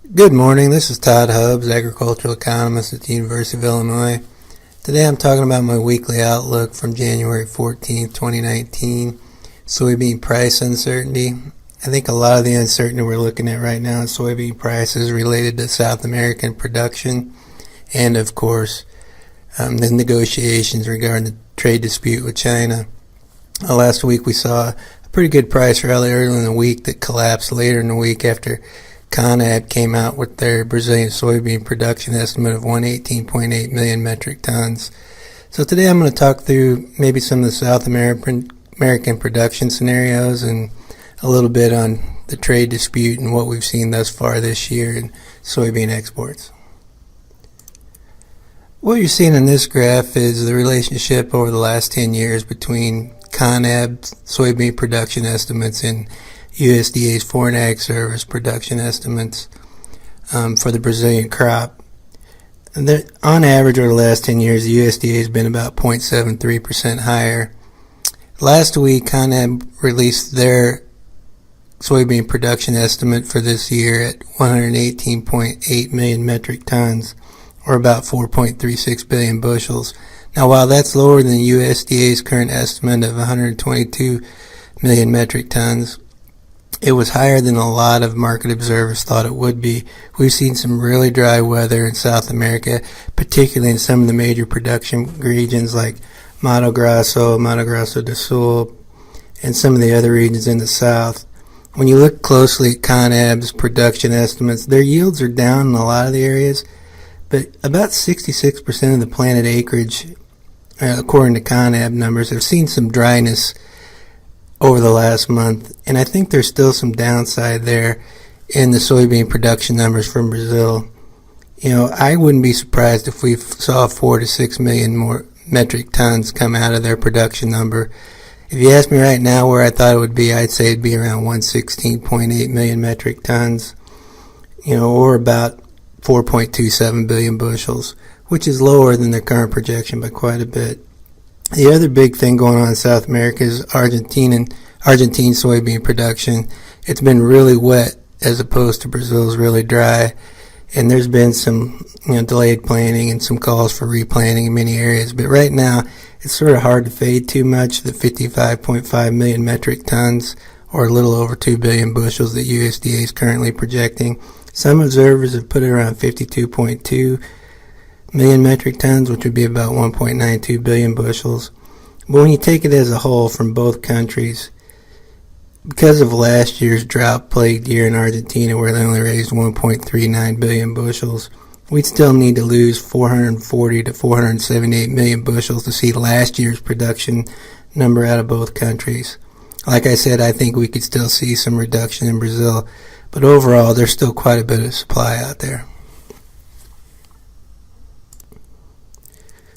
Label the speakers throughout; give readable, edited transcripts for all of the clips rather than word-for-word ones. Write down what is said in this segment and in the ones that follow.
Speaker 1: Good morning, this is Todd Hubbs, agricultural economist at the University of Illinois. Today I'm talking about my weekly outlook from January 14th, 2019, soybean price uncertainty. I think a lot of the uncertainty we're looking at right now in soybean prices related to South American production and, of course, the negotiations regarding the trade dispute with China. Last week we saw a pretty good price rally early in the week that collapsed later in the week after CONAB came out with their Brazilian soybean production estimate of 118.8 million metric tons. So today I'm going to talk through maybe some of the South American production scenarios and a little bit on the trade dispute and what we've seen thus far this year in soybean exports. What you're seeing in this graph is the relationship over the last 10 years between CONAB soybean production estimates and USDA's Foreign Ag Service production estimates for the Brazilian crop. And on average over the last 10 years, the USDA has been about 0.73% higher. Last week, CONAB released their soybean production estimate for this year at 118.8 million metric tons, or about 4.36 billion bushels. Now, while that's lower than USDA's current estimate of 122 million metric tons, it was higher than a lot of market observers thought it would be. We've seen some really dry weather in South America, particularly in some of the major production regions like Mato Grosso do Sul, and some of the other regions in the south. When you look closely at CONAB's production estimates, their yields are down in a lot of the areas, but about 66% of the planted acreage, according to CONAB numbers, have seen some dryness over the last month, and I think there's still some downside there in the soybean production numbers from Brazil. I wouldn't be surprised if we saw 4 to 6 million more metric tons come out of their production number. If you ask me right now where I thought it would be, I'd say it'd be around 116.8 million metric tons, or about 4.27 billion bushels, which is lower than their current projection by quite a bit. The other big thing going on in South America is Argentine soybean production. It's been really wet as opposed to Brazil's really dry, and there's been some delayed planting and some calls for replanting in many areas. But right now, it's sort of hard to fade too much the 55.5 million metric tons, or a little over 2 billion bushels that USDA is currently projecting. Some observers have put it around 52.2 million metric tons, which would be about 1.92 billion bushels. But when you take it as a whole from both countries, because of last year's drought-plagued year in Argentina where they only raised 1.39 billion bushels, we'd still need to lose 440 to 478 million bushels to see last year's production number out of both countries. Like I said, I think we could still see some reduction in Brazil, but overall there's still quite a bit of supply out there.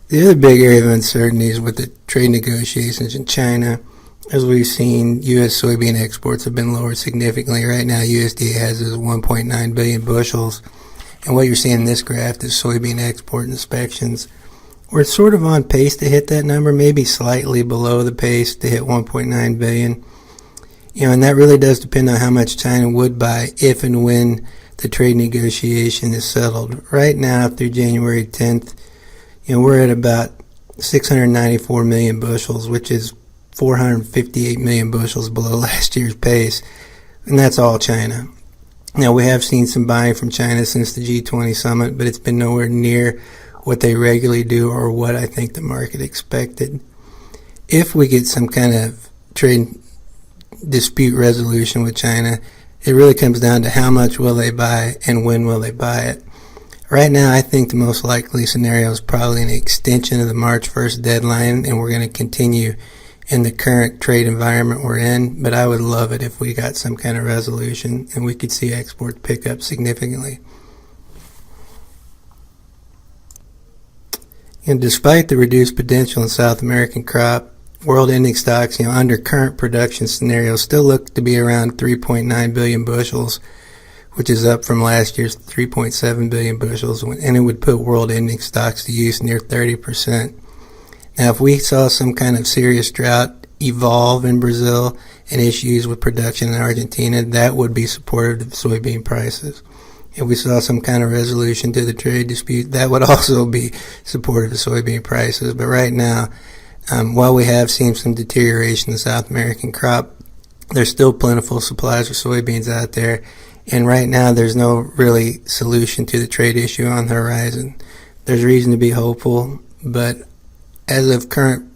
Speaker 1: The other big area of uncertainty is with the trade negotiations in China. As we've seen, U.S. soybean exports have been lowered significantly. Right now, USDA has is 1.9 billion bushels. And what you're seeing in this graph is soybean export inspections. We're sort of on pace to hit that number, maybe slightly below the pace to hit 1.9 billion. And that really does depend on how much China would buy if and when the trade negotiation is settled. Right now, through January 10th, we're at about 694 million bushels, which is 458 million bushels below last year's pace, and that's all China. Now, we have seen some buying from China since the G20 summit, but it's been nowhere near what they regularly do or what I think the market expected. If we get some kind of trade dispute resolution with China, it really comes down to how much will they buy and when will they buy it. Right now, I think the most likely scenario is probably an extension of the March 1st deadline, and we're going to continue in the current trade environment we're in, but I would love it if we got some kind of resolution and we could see exports pick up significantly. And despite the reduced potential in South American crop, world ending stocks, under current production scenarios still look to be around 3.9 billion bushels, which is up from last year's 3.7 billion bushels, and it would put world ending stocks to use near 30%. Now, if we saw some kind of serious drought evolve in Brazil and issues with production in Argentina, that would be supportive of soybean prices. if we saw some kind of resolution to the trade dispute, that would also be supportive of soybean prices. But right now, while we have seen some deterioration in the South American crop, there's still plentiful supplies of soybeans out there. And right now, there's no really solution to the trade issue on the horizon. There's reason to be hopeful, but as of current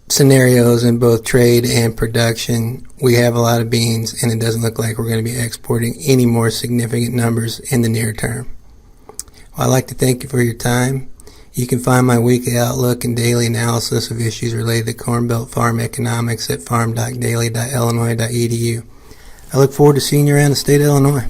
Speaker 1: scenarios in both trade and production, we have a lot of beans, and it doesn't look like we're going to be exporting any more significant numbers in the near term. Well, I'd like to thank you for your time. You can find my weekly outlook and daily analysis of issues related to Corn Belt farm economics at farm.daily.illinois.edu. I look forward to seeing you around the state of Illinois.